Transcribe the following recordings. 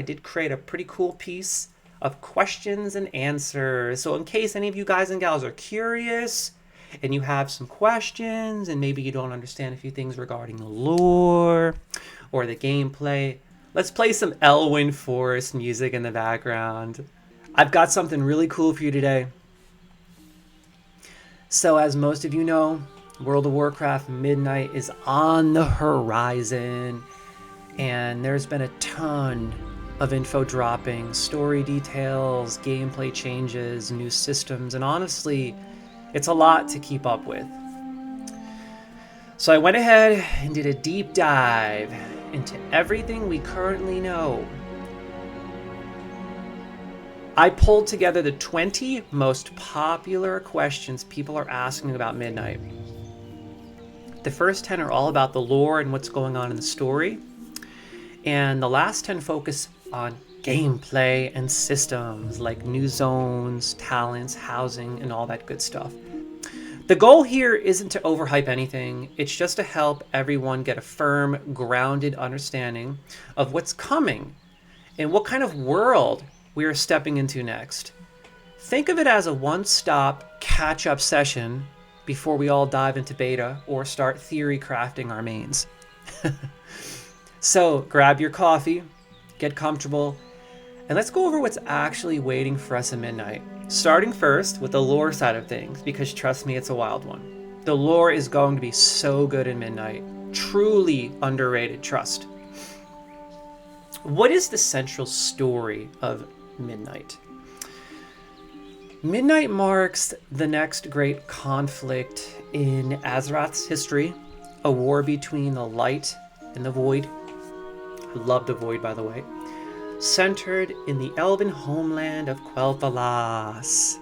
I did create a pretty cool piece of questions and answers. So in case any of you guys and gals are curious and you have some questions and maybe you don't understand a few things regarding the lore or the gameplay, let's play some Elwyn Forest music in the background. I've got something really cool for you today. So as most of you know, World of Warcraft Midnight is on the horizon, and there's been a ton of info dropping, story details, gameplay changes, new systems, and honestly, it's a lot to keep up with. So I went ahead and did a deep dive into everything we currently know. I pulled together the 20 most popular questions people are asking about Midnight. The first 10 are all about the lore and what's going on in the story, and the last 10 focus on gameplay and systems like new zones, talents, housing, and all that good stuff. The goal here isn't to overhype anything, it's just to help everyone get a firm, grounded understanding of what's coming and what kind of world we are stepping into next. Think of it as a one-stop catch-up session before we all dive into beta or start theory crafting our mains. So grab your coffee, get comfortable, and let's go over what's actually waiting for us at Midnight. Starting first with the lore side of things, because trust me, it's a wild one. The lore is going to be so good in Midnight. Truly underrated, trust. What is the central story of Midnight? Midnight marks the next great conflict in Azeroth's history, a war between the light and the void. I love the void, by the way. Centered in the elven homeland of Quel'Thalas.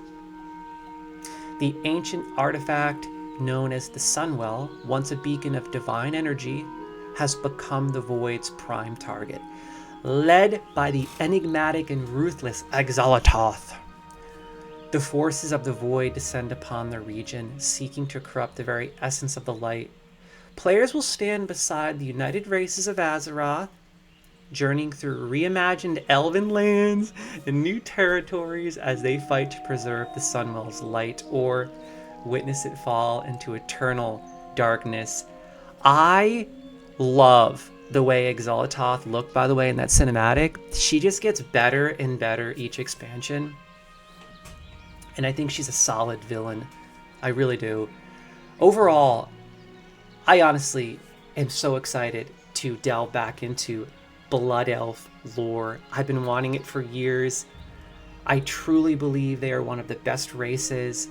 The ancient artifact known as the Sunwell, once a beacon of divine energy, has become the void's prime target. Led by the enigmatic and ruthless Xal'atath, the forces of the void descend upon the region, seeking to corrupt the very essence of the light. Players will stand beside the united races of Azeroth, journeying through reimagined elven lands and new territories as they fight to preserve the Sunwell's light or witness it fall into eternal darkness. I love the way Xal'atath looked, by the way, in that cinematic. She just gets better and better each expansion. And I think she's a solid villain. I really do. Overall, I honestly am so excited to delve back into Blood Elf lore. I've been wanting it for years. I truly believe they are one of the best races.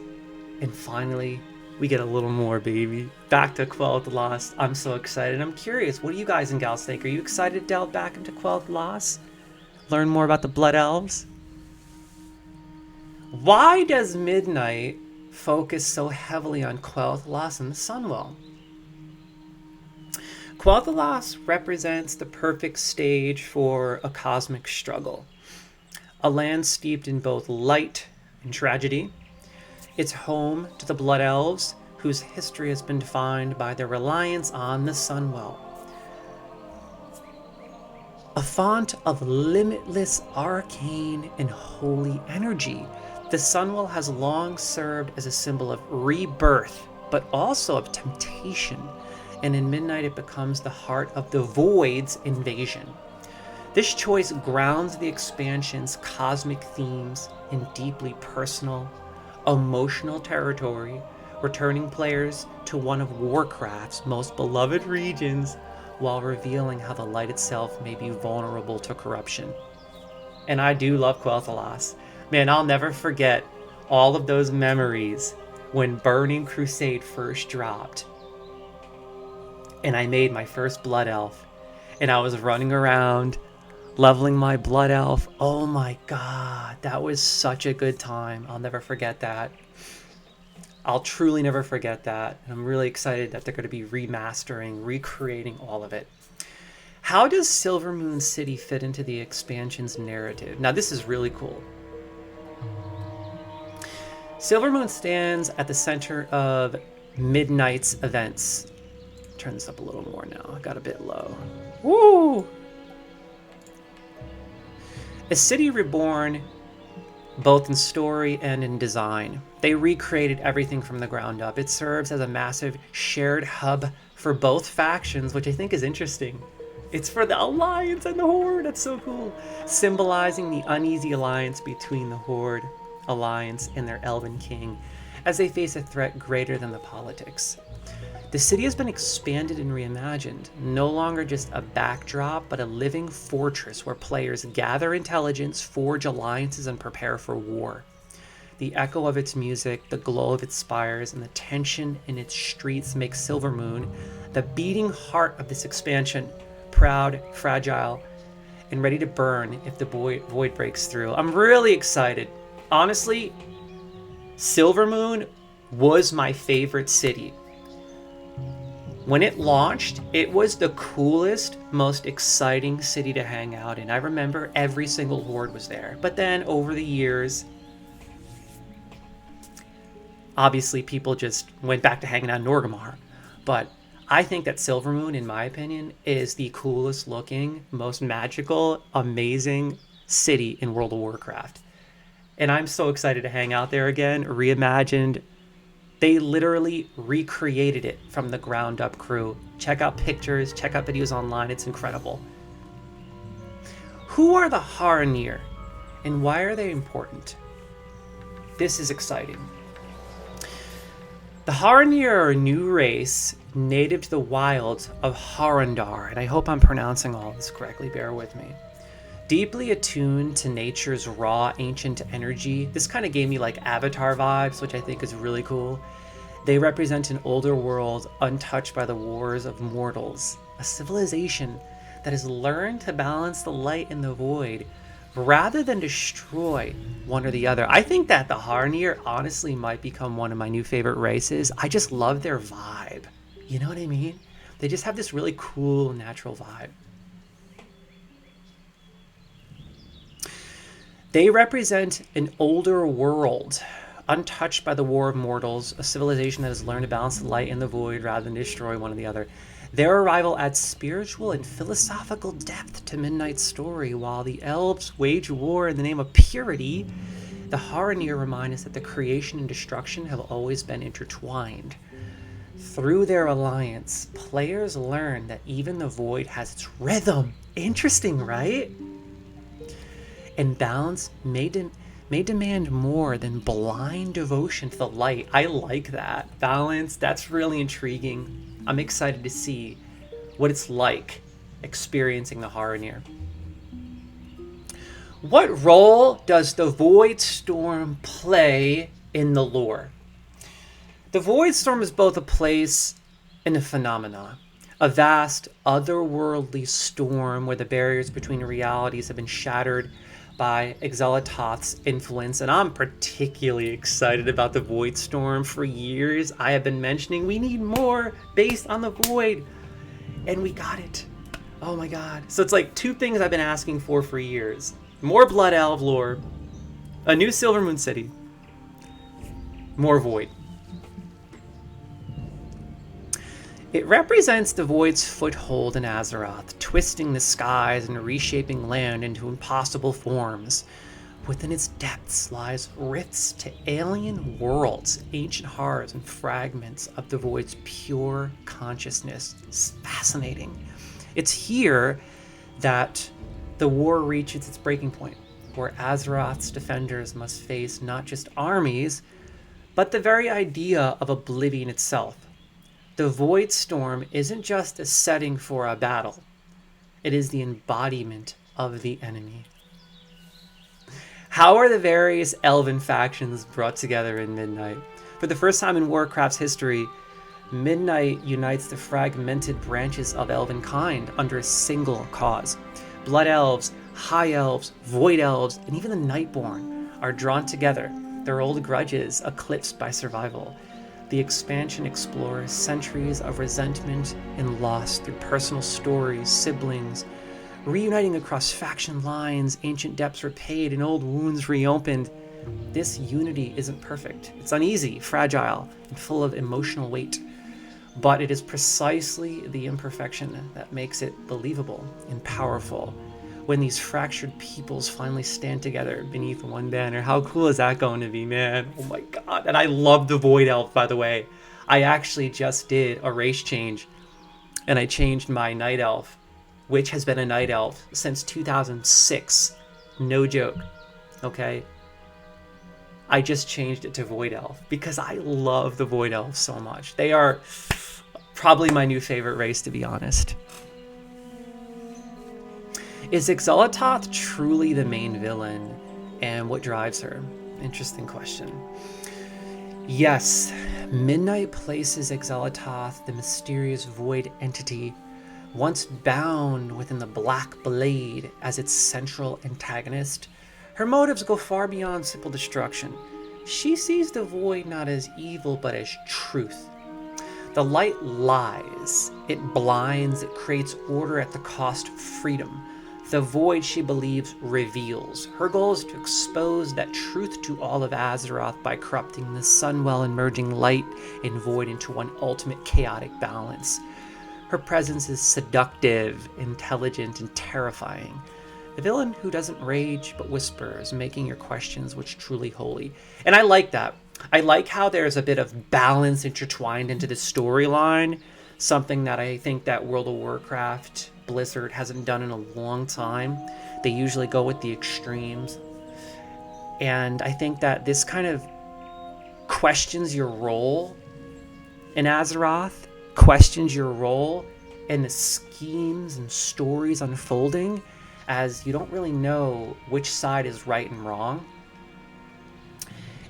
And finally, we get a little more, baby. Back to Quel'Thalas. I'm so excited. I'm curious, what do you guys and gals think? Are you excited to delve back into Quel'Thalas? Learn more about the Blood Elves? Why does Midnight focus so heavily on Quel'Thalas and the Sunwell? Quel'Thalas represents the perfect stage for a cosmic struggle. A land steeped in both light and tragedy. It's home to the Blood Elves, whose history has been defined by their reliance on the Sunwell. A font of limitless arcane and holy energy, the Sunwell has long served as a symbol of rebirth, but also of temptation, and in Midnight it becomes the heart of the Void's invasion. This choice grounds the expansion's cosmic themes in deeply personal, emotional territory, returning players to one of Warcraft's most beloved regions while revealing how the light itself may be vulnerable to corruption. And I do love Quel'Thalas. Man, I'll never forget all of those memories when Burning Crusade first dropped. And I made my first Blood Elf. And I was running around, leveling my Blood Elf. Oh my god, that was such a good time. I'll never forget that. I'll truly never forget that. And I'm really excited that they're going to be remastering, recreating all of it. How does Silvermoon City fit into the expansion's narrative? Now, this is really cool. Silvermoon stands at the center of Midnight's events. Turn this up a little more now. I got a bit low. Woo! A city reborn both in story and in design. They recreated everything from the ground up. It serves as a massive shared hub for both factions, which I think is interesting. It's for the Alliance and the Horde. That's so cool. Symbolizing the uneasy alliance between the Horde, Alliance, and their Elven King as they face a threat greater than the politics. The city has been expanded and reimagined, no longer just a backdrop, but a living fortress where players gather intelligence, forge alliances, and prepare for war. The echo of its music, the glow of its spires, and the tension in its streets make Silvermoon the beating heart of this expansion, proud, fragile, and ready to burn if the void breaks through. I'm really excited. Honestly, Silvermoon was my favorite city. When it launched, it was the coolest, most exciting city to hang out in. I remember every single horde was there. But then over the years, obviously people just went back to hanging out in Orgrimmar. But I think that Silvermoon, in my opinion, is the coolest looking, most magical, amazing city in World of Warcraft. And I'm so excited to hang out there again, reimagined. They literally recreated it from the ground up, crew. Check out pictures, check out videos online, it's incredible. Who are the Haranir, and why are they important? This is exciting. The Haranir are a new race native to the wilds of Harandar, and I hope I'm pronouncing all this correctly, bear with me. Deeply attuned to nature's raw, ancient energy, this kind of gave me like Avatar vibes, which I think is really cool. They represent an older world untouched by the wars of mortals, a civilization that has learned to balance the light and the void rather than destroy one or the other. I think that the Haranir honestly might become one of my new favorite races. I just love their vibe. You know what I mean? They just have this really cool, natural vibe. They represent an older world, untouched by the war of mortals, a civilization that has learned to balance the light and the void rather than destroy one or the other. Their arrival adds spiritual and philosophical depth to Midnight's story. While the elves wage war in the name of purity, the Haranir remind us that the creation and destruction have always been intertwined. Through their alliance, players learn that even the void has its rhythm. Interesting, right? And balance may demand more than blind devotion to the light. I like that. Balance, that's really intriguing. I'm excited to see what it's like experiencing the Haranir. What role does the Void Storm play in the lore? The Void Storm is both a place and a phenomenon. A vast, otherworldly storm where the barriers between realities have been shattered by Xal'Atath's influence, and I'm particularly excited about the Void Storm. For years, I have been mentioning we need more based on the Void, and we got it. Oh my god. So it's like two things I've been asking for years. More Blood Elf lore, a new Silvermoon city, more Void. It represents the Void's foothold in Azeroth, twisting the skies and reshaping land into impossible forms. Within its depths lies rifts to alien worlds, ancient horrors, and fragments of the Void's pure consciousness. It's fascinating. It's here that the war reaches its breaking point, where Azeroth's defenders must face not just armies, but the very idea of oblivion itself. The Void Storm isn't just a setting for a battle. It is the embodiment of the enemy. How are the various elven factions brought together in Midnight? For the first time in Warcraft's history, Midnight unites the fragmented branches of elvenkind under a single cause. Blood Elves, High Elves, Void Elves, and even the Nightborn are drawn together, their old grudges eclipsed by survival. The expansion explores centuries of resentment and loss through personal stories, siblings, reuniting across faction lines, ancient debts repaid, and old wounds reopened. This unity isn't perfect. It's uneasy, fragile, and full of emotional weight. But it is precisely the imperfection that makes it believable and powerful. when these fractured peoples finally stand together beneath one banner. How cool is that going to be, man? Oh my god. And I love the Void Elf, by the way. I actually just did a race change, and I changed my Night Elf, which has been a Night Elf since 2006. No joke. Okay? I just changed it to Void Elf because I love the Void Elves so much. They are probably my new favorite race, to be honest. Is Xal'atath truly the main villain, and what drives her? Interesting question. Yes, Midnight places Xal'atath, the mysterious void entity, once bound within the Black Blade, as its central antagonist. Her motives go far beyond simple destruction. She sees the void not as evil, but as truth. The light lies, it blinds, it creates order at the cost of freedom. The void, she believes, reveals. Her goal is to expose that truth to all of Azeroth by corrupting the Sunwell and merging light and void into one ultimate chaotic balance. Her presence is seductive, intelligent, and terrifying. The villain who doesn't rage but whispers, making your questions which truly holy. And I like that. I like how there's a bit of balance intertwined into the storyline, something that I think that World of Warcraft Blizzard hasn't done in a long time. They usually go with the extremes. And I think that this kind of questions your role in Azeroth, questions your role in the schemes and stories unfolding, as you don't really know which side is right and wrong.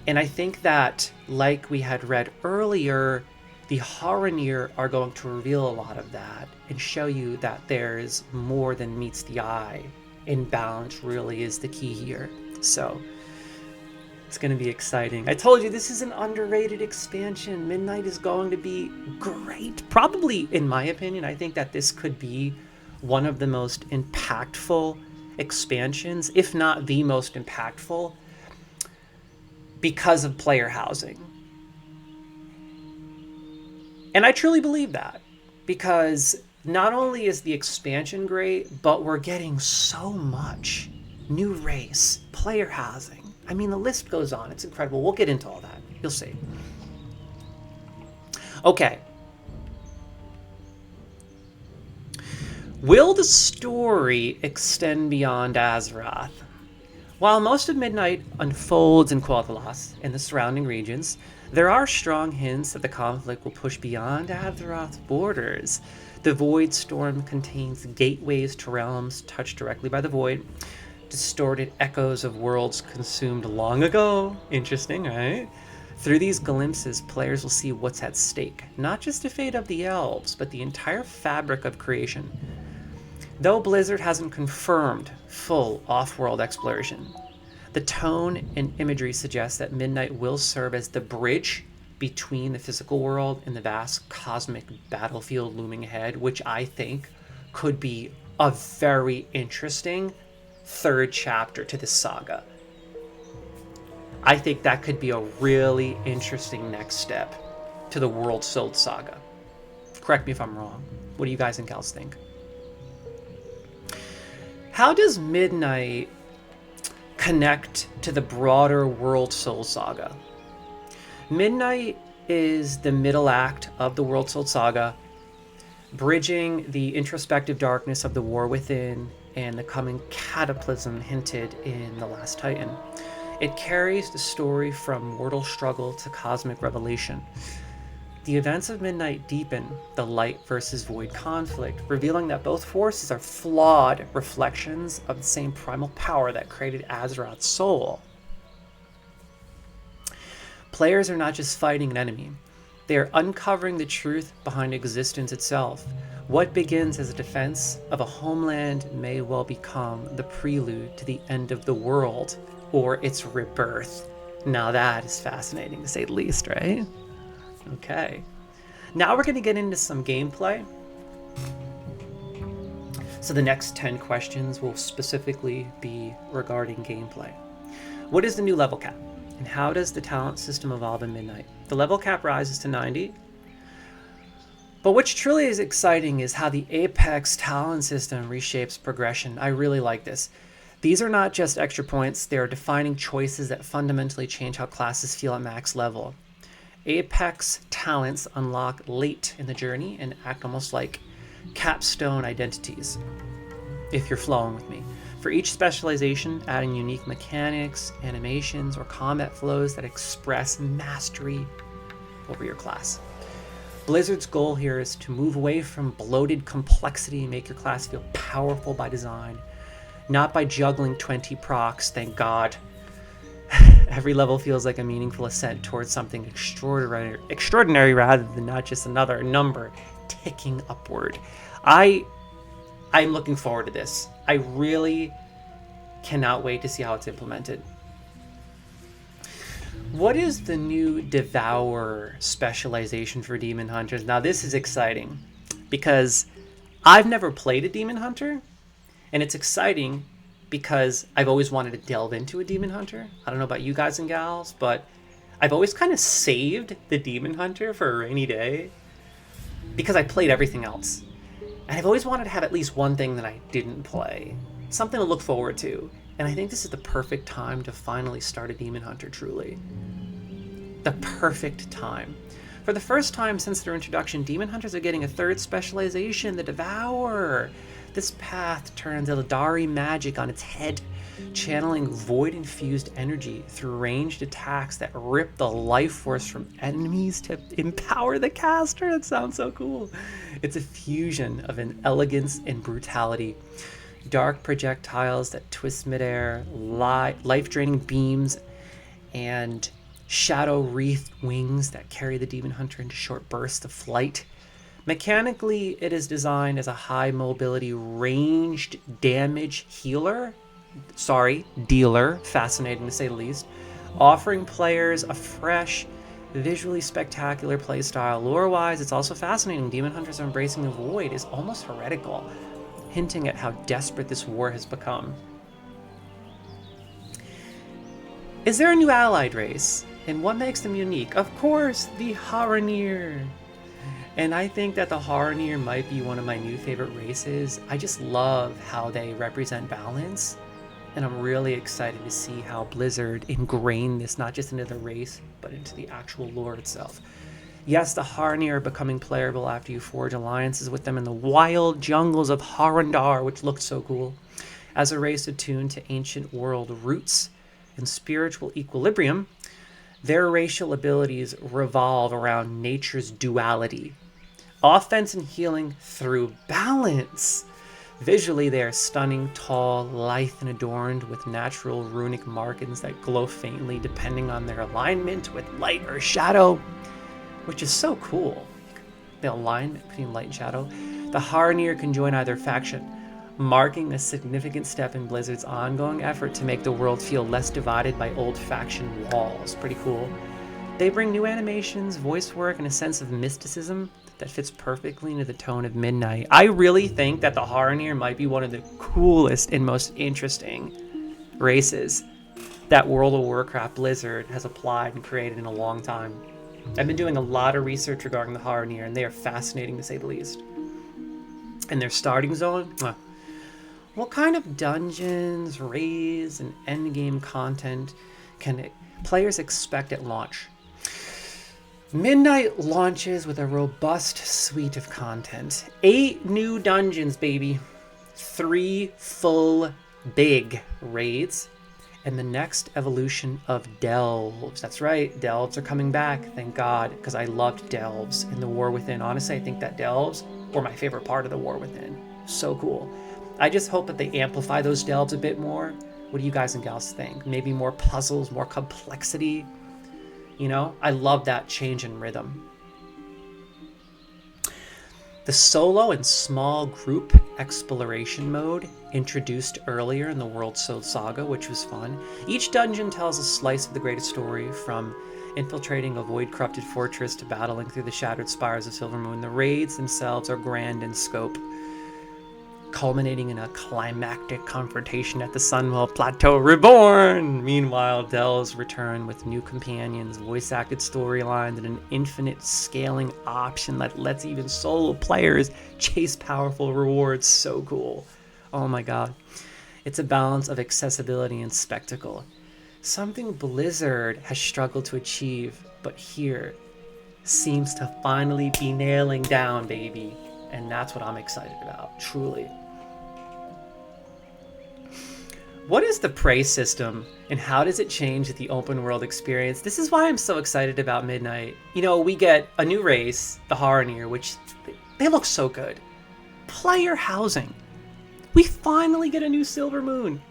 And I think that, like we had read earlier, the Haranir are going to reveal a lot of that and show you that there's more than meets the eye, and balance really is the key here. So it's going to be exciting. I told you this is an underrated expansion. Midnight is going to be great. Probably, in my opinion, I think that this could be one of the most impactful expansions, if not the most impactful, because of player housing. And I truly believe that, because not only is the expansion great, but we're getting so much new race, player housing. I mean, the list goes on. It's incredible. We'll get into all that. You'll see. Okay. Will the story extend beyond Azeroth? While most of Midnight unfolds in Quel'Thalas and the surrounding regions, there are strong hints that the conflict will push beyond Azeroth's borders. The Void Storm contains gateways to realms touched directly by the Void, distorted echoes of worlds consumed long ago. Interesting, right? Through these glimpses, players will see what's at stake, not just the fate of the elves, but the entire fabric of creation. Though Blizzard hasn't confirmed full off-world exploration, the tone and imagery suggests that Midnight will serve as the bridge between the physical world and the vast cosmic battlefield looming ahead, which I think could be a very interesting third chapter to this saga. I think that could be a really interesting next step to the World Sold saga. Correct me if I'm wrong. What do you guys and gals think? How does Midnight connect to the broader World Soul saga? Midnight is the middle act of the World Soul saga, bridging the introspective darkness of the War Within and the coming cataclysm hinted in The Last Titan. It carries the story from mortal struggle to cosmic revelation. The events of Midnight deepen the light versus void conflict, revealing that both forces are flawed reflections of the same primal power that created Azeroth's soul. Players are not just fighting an enemy, they are uncovering the truth behind existence itself. What begins as a defense of a homeland may well become the prelude to the end of the world, or its rebirth. Now that is fascinating, to say the least, right? Okay. Now we're going to get into some gameplay. So the next 10 questions will specifically be regarding gameplay. What is the new level cap? And how does the talent system evolve in Midnight? The level cap rises to 90. But what's truly is exciting is how the Apex talent system reshapes progression. I really like this. These are not just extra points, they are defining choices that fundamentally change how classes feel at max level. Apex talents unlock late in the journey and act almost like capstone identities, if you're flowing with me. For each specialization, adding unique mechanics, animations, or combat flows that express mastery over your class. Blizzard's goal here is to move away from bloated complexity and make your class feel powerful by design, not by juggling 20 procs, thank God. Every level feels like a meaningful ascent towards something extraordinary rather than not just another number ticking upward. I'm looking forward to this. I really cannot wait to see how it's implemented. What is the new Devour specialization for Demon Hunters? Now this is exciting because I've never played a Demon Hunter, and it's exciting because I've always wanted to delve into a Demon Hunter. I don't know about you guys and gals, but I've always kind of saved the Demon Hunter for a rainy day because I played everything else. And I've always wanted to have at least one thing that I didn't play, something to look forward to. And I think this is the perfect time to finally start a Demon Hunter, truly. The perfect time. For the first time since their introduction, Demon Hunters are getting a third specialization, the Devour. This path turns Eldari magic on its head, channeling void-infused energy through ranged attacks that rip the life force from enemies to empower the caster. That sounds so cool. It's a fusion of an elegance and brutality. Dark projectiles that twist midair, life-draining beams, and shadow-wreathed wings that carry the Demon Hunter into short bursts of flight. Mechanically, it is designed as a high-mobility, ranged damage dealer, fascinating to say the least, offering players a fresh, visually spectacular playstyle. Lore-wise, it's also fascinating. Demon Hunters are embracing the void is almost heretical, hinting at how desperate this war has become. Is there a new allied race? And what makes them unique? Of course, the Haranir. And I think that the Haranir might be one of my new favorite races. I just love how they represent balance. And I'm really excited to see how Blizzard ingrain this not just into the race, but into the actual lore itself. Yes, the Haranir are becoming playable after you forge alliances with them in the wild jungles of Harandar, which looked so cool. As a race attuned to ancient world roots and spiritual equilibrium, their racial abilities revolve around nature's duality. Offense and healing through balance. Visually, they are stunning, tall, lithe, and adorned with natural runic markings that glow faintly depending on their alignment with light or shadow, which is so cool. The alignment between light and shadow. The Haranir can join either faction, marking a significant step in Blizzard's ongoing effort to make the world feel less divided by old faction walls. Pretty cool. They bring new animations, voice work, and a sense of mysticism that fits perfectly into the tone of Midnight. I really think that the Haranir might be one of the coolest and most interesting races that World of Warcraft Blizzard has applied and created in a long time. I've been doing a lot of research regarding the Haranir, and they are fascinating to say the least. And their starting zone? What kind of dungeons, raids, and endgame content can players expect at launch? Midnight launches with a robust suite of content. 8 new dungeons, baby. 3 full big raids. And the next evolution of delves. That's right, delves are coming back, thank God, because I loved delves in the War Within. Honestly, I think that delves were my favorite part of the War Within. So cool. I just hope that they amplify those delves a bit more. What do you guys and gals think? Maybe more puzzles, more complexity. You know, I love that change in rhythm. The solo and small group exploration mode introduced earlier in the World Soul Saga, which was fun. Each dungeon tells a slice of the greatest story, from infiltrating a void-corrupted fortress to battling through the shattered spires of Silvermoon. The raids themselves are grand in scope, culminating in a climactic confrontation at the Sunwell Plateau Reborn. Meanwhile, Delves return with new companions, voice-acted storylines, and an infinite scaling option that lets even solo players chase powerful rewards. So cool. Oh my god. It's a balance of accessibility and spectacle. Something Blizzard has struggled to achieve, but here seems to finally be nailing down, baby. And that's what I'm excited about, truly. What is the prey system and how does it change the open world experience? This is why I'm so excited about Midnight. You know, we get a new race, the Haranir, which they look so good. Player housing. We finally get a new Silver Moon.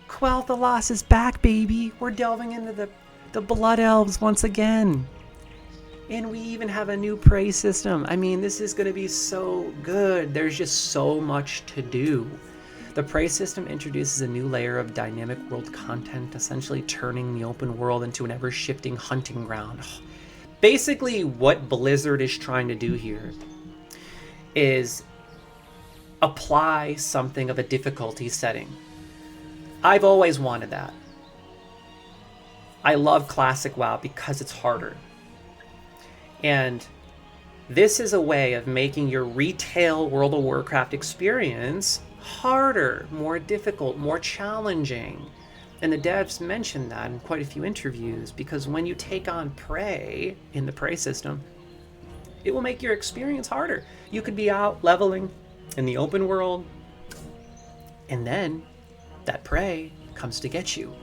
Quel'Thalas is back, baby. We're delving into the Blood Elves once again. And we even have a new prey system. I mean, this is going to be so good. There's just so much to do. The prey system introduces a new layer of dynamic world content, essentially turning the open world into an ever-shifting hunting ground. Basically, what Blizzard is trying to do here is apply something of a difficulty setting. I've always wanted that. I love Classic WoW because it's harder. And this is a way of making your retail World of Warcraft experience harder, more difficult, more challenging. And the devs mentioned that in quite a few interviews, because when you take on prey in the prey system, it will make your experience harder. You could be out leveling in the open world, and then that prey comes to get you,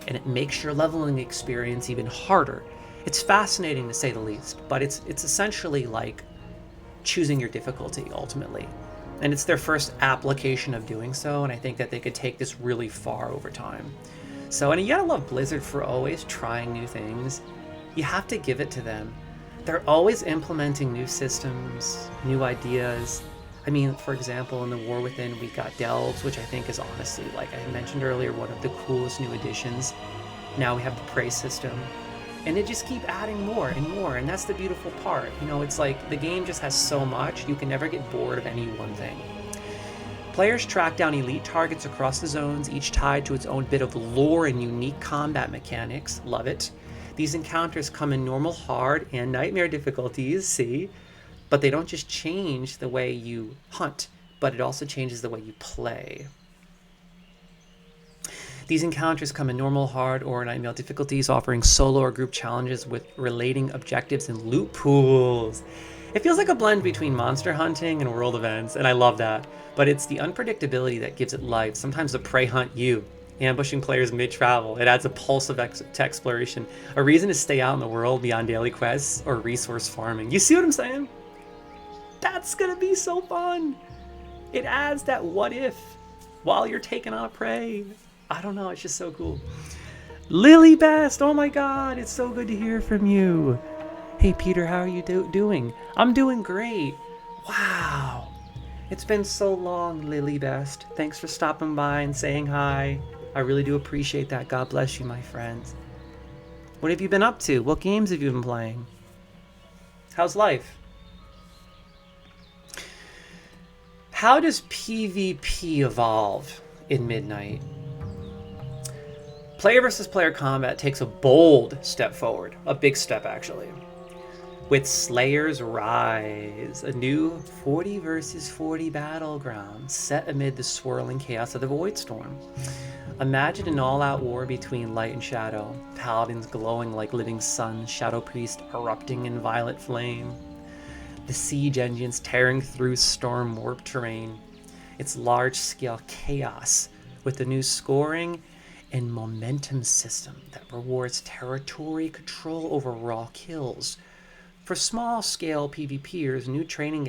and it makes your leveling experience even harder. It's fascinating to say the least, but it's essentially like choosing your difficulty ultimately. And it's their first application of doing so, and I think that they could take this really far over time. So, and you gotta love Blizzard for always trying new things. You have to give it to them. They're always implementing new systems, new ideas. I mean, for example, in the War Within, we got Delves, which I think is honestly, like I mentioned earlier, one of the coolest new additions. Now we have the prey system. And they just keep adding more and more, and that's the beautiful part. You know, it's like the game just has so much, you can never get bored of any one thing. Players track down elite targets across the zones, each tied to its own bit of lore and unique combat mechanics. Love it. These encounters come in normal, hard, and nightmare difficulties, see? But they don't just change the way you hunt, but it also changes the way you play. These encounters come in normal, hard, or nightmare difficulties, offering solo or group challenges with relating objectives and loot pools. It feels like a blend between monster hunting and world events, and I love that. But it's the unpredictability that gives it life. Sometimes the prey hunt you, ambushing players mid-travel. It adds a pulse to exploration, a reason to stay out in the world beyond daily quests or resource farming. You see what I'm saying? That's gonna be so fun. It adds that what if while you're taking on a prey. I don't know, it's just so cool. Lily Best, oh my god, it's so good to hear from you. Hey Peter, how are you doing? I'm doing great. Wow. It's been so long, Lily Best. Thanks for stopping by and saying hi. I really do appreciate that. God bless you, my friends. What have you been up to? What games have you been playing? How's life? How does PvP evolve in Midnight? Player versus player combat takes a bold step forward, a big step actually, with Slayer's Rise, a new 40 versus 40 battleground set amid the swirling chaos of the Voidstorm. Imagine an all-out war between light and shadow, paladins glowing like living suns, shadow priest erupting in violet flame, the siege engines tearing through storm-warped terrain. It's large-scale chaos with the new scoring and momentum system that rewards territory control over raw kills. For small-scale PvPers, new training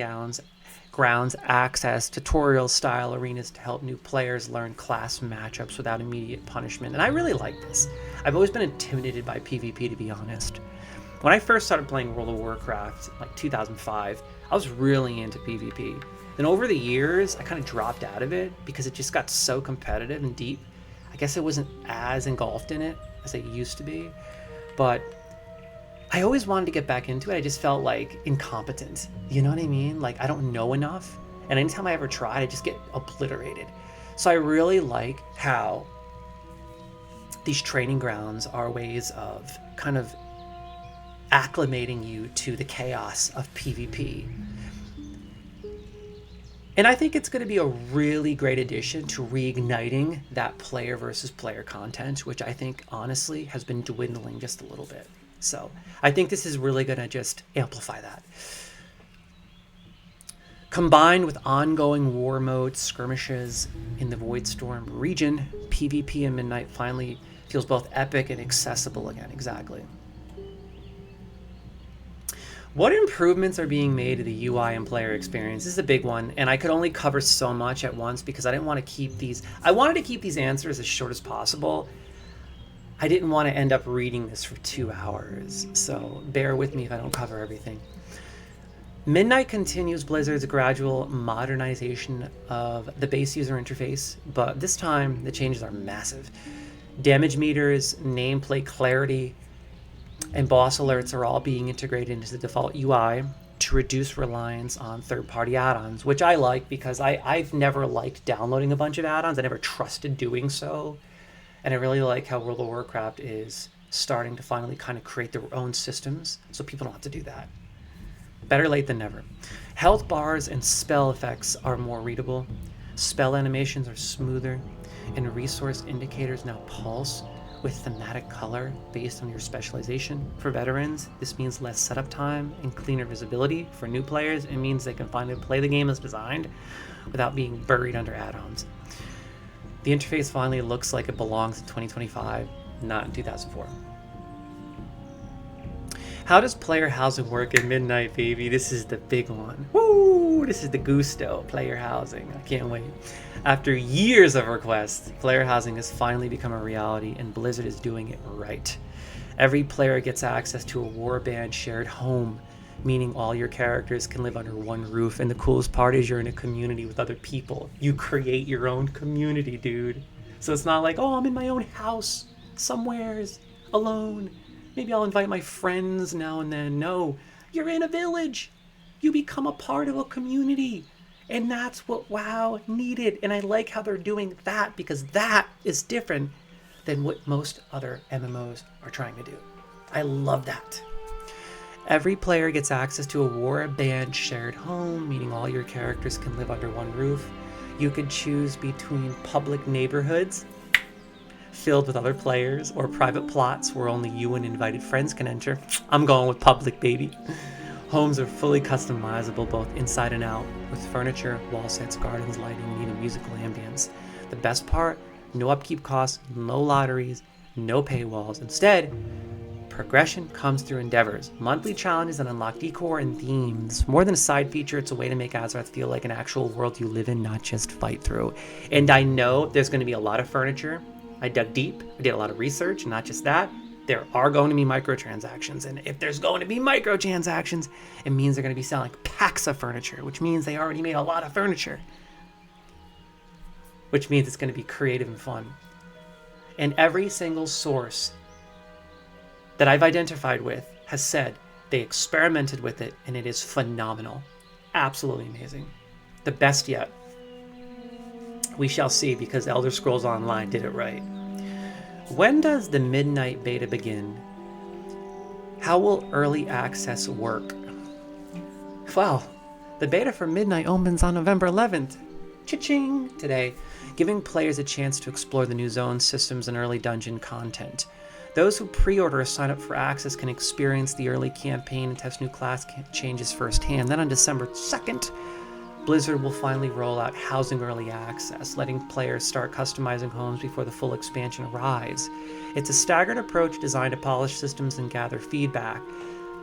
grounds access tutorial-style arenas to help new players learn class matchups without immediate punishment. And I really like this. I've always been intimidated by PvP, to be honest. When I first started playing World of Warcraft, like 2005, I was really into PvP. Then over the years, I kind of dropped out of it because it just got so competitive and deep. I guess I wasn't as engulfed in it as I used to be, but I always wanted to get back into it. I just felt like incompetent. You know what I mean? Like I don't know enough. And anytime I ever try, I just get obliterated. So I really like how these training grounds are ways of kind of acclimating you to the chaos of PvP. And I think it's going to be a really great addition to reigniting that player versus player content, which I think honestly has been dwindling just a little bit. So I think this is really going to just amplify that. Combined with ongoing war mode skirmishes in the Voidstorm region, PvP in Midnight finally feels both epic and accessible again. Exactly. What improvements are being made to the UI and player experience? This is a big one, and I could only cover so much at once because I didn't want to keep these... I wanted to keep these answers as short as possible. I didn't want to end up reading this for 2 hours, so bear with me if I don't cover everything. Midnight continues Blizzard's gradual modernization of the base user interface, but this time the changes are massive. Damage meters, nameplate clarity, and boss alerts are all being integrated into the default UI to reduce reliance on third-party add-ons, which I like because I've never liked downloading a bunch of add-ons. I never trusted doing so. And I really like how World of Warcraft is starting to finally kind of create their own systems so people don't have to do that. Better late than never. Health bars and spell effects are more readable. Spell animations are smoother, and resource indicators now pulse with thematic color based on your specialization. For veterans, this means less setup time and cleaner visibility. For new players, it means they can finally play the game as designed without being buried under add-ons. The interface finally looks like it belongs in 2025, not in 2004. How does player housing work in Midnight, baby? This is the big one. Woo! This is the gusto, player housing. I can't wait. After years of requests, player housing has finally become a reality, and Blizzard is doing it right. Every player gets access to a warband shared home, meaning all your characters can live under one roof, and the coolest part is you're in a community with other people. You create your own community, dude. So it's not like, oh, I'm in my own house, somewheres, alone. Maybe I'll invite my friends now and then. No, you're in a village. You become a part of a community. And that's what WoW needed. And I like how they're doing that because that is different than what most other MMOs are trying to do. I love that. Every player gets access to a warband shared home, meaning all your characters can live under one roof. You could choose between public neighborhoods filled with other players or private plots where only you and invited friends can enter. I'm going with public, baby. Homes are fully customizable both inside and out with furniture, wall sets, gardens, lighting, and even musical ambience. The best part, no upkeep costs, no lotteries, no paywalls. Instead, progression comes through endeavors, monthly challenges, and unlock decor and themes. More than a side feature, it's a way to make Xal'Atath feel like an actual world you live in, not just fight through. And I know there's going to be a lot of furniture. I dug deep, I did a lot of research, and not just that, there are going to be microtransactions. And if there's going to be microtransactions, it means they're going to be selling packs of furniture, which means they already made a lot of furniture. Which means it's going to be creative and fun. And every single source that I've identified with has said they experimented with it and it is phenomenal. Absolutely amazing. The best yet. We shall see because Elder Scrolls Online did it right. When does the Midnight beta begin? How will early access work? Well, the beta for Midnight opens on November 11th. Cha-ching! Today, giving players a chance to explore the new zone systems and early dungeon content. Those who pre-order or sign up for access can experience the early campaign and test new class changes firsthand. Then on December 2nd, Blizzard will finally roll out Housing Early Access, letting players start customizing homes before the full expansion arrives. It's a staggered approach designed to polish systems and gather feedback.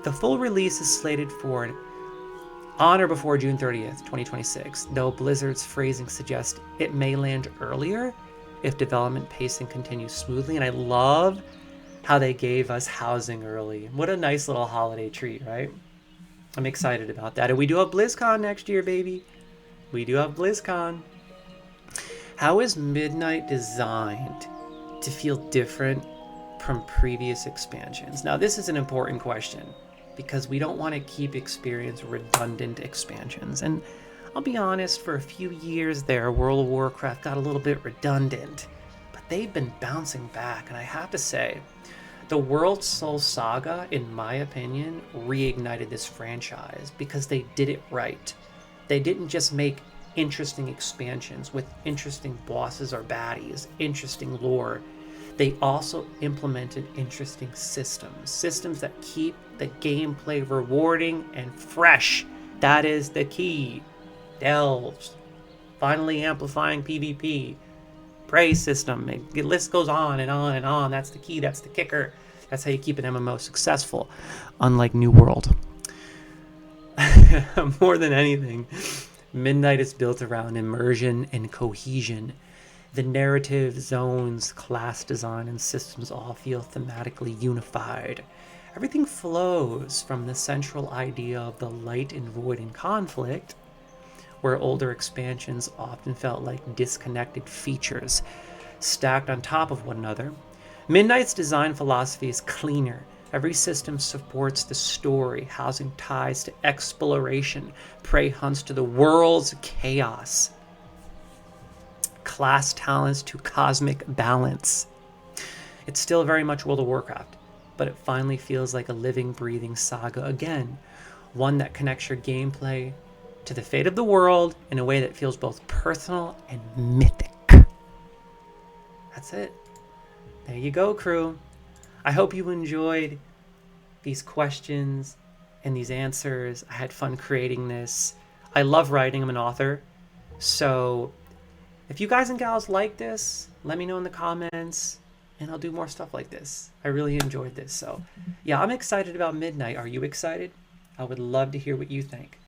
The full release is slated for on or before June 30th, 2026, though Blizzard's phrasing suggests it may land earlier if development pacing continues smoothly. And I love how they gave us Housing Early. What a nice little holiday treat, right? I'm excited about that. And we do have BlizzCon next year, baby. We do have BlizzCon. How is Midnight designed to feel different from previous expansions? Now, this is an important question because we don't want to keep experiencing redundant expansions. And I'll be honest, for a few years there, World of Warcraft got a little bit redundant, but they've been bouncing back, and I have to say, the World Soul Saga, in my opinion, reignited this franchise because they did it right. They didn't just make interesting expansions with interesting bosses or baddies, interesting lore. They also implemented interesting systems that keep the gameplay rewarding and fresh. That is the key. Delves, finally amplifying PvP, praise system. The list goes on and on and on. That's the key. That's the kicker. That's how you keep an MMO successful, unlike New World. More than anything, Midnight is built around immersion and cohesion. The narrative, zones, class design, and systems all feel thematically unified. Everything flows from the central idea of the light and void in conflict, where older expansions often felt like disconnected features stacked on top of one another. Midnight's design philosophy is cleaner. Every system supports the story, housing ties to exploration, prey hunts to the world's chaos, class talents to cosmic balance. It's still very much World of Warcraft, but it finally feels like a living, breathing saga again, one that connects your gameplay to the fate of the world in a way that feels both personal and mythic. That's it. There you go, crew. I hope you enjoyed these questions and these answers. I had fun creating this. I love writing. I'm an author. So if you guys and gals like this, let me know in the comments and I'll do more stuff like this. I really enjoyed this. So yeah, I'm excited about Midnight. Are you excited? I would love to hear what you think.